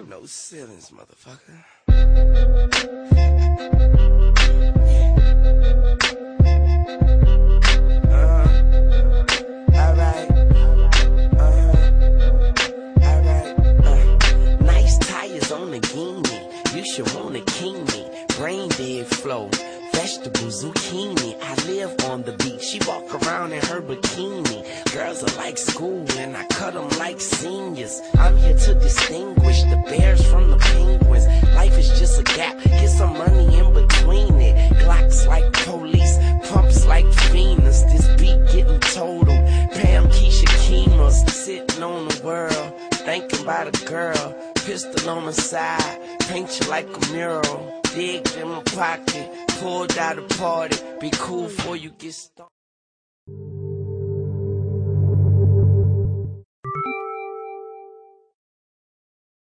No ceilings, motherfucker. Nice tires on the Guinea. You should wanna king me. Brain dead flow. Vegetables, zucchini. I live on the beach. She walk around in her bikini. Girls are like school and I cut them like seniors. I'm here to distinguish the bears from the penguins. Life is just a gap. Get some money in between it. Glocks like police. Pumps like Venus. This beat getting total. Pam, Keisha, Kemas. Sitting on the world. Thinking about a girl. Pistol on the side. Paint you like a mural. Digged in my pocket. Pulled out a party. Be cool before you get started.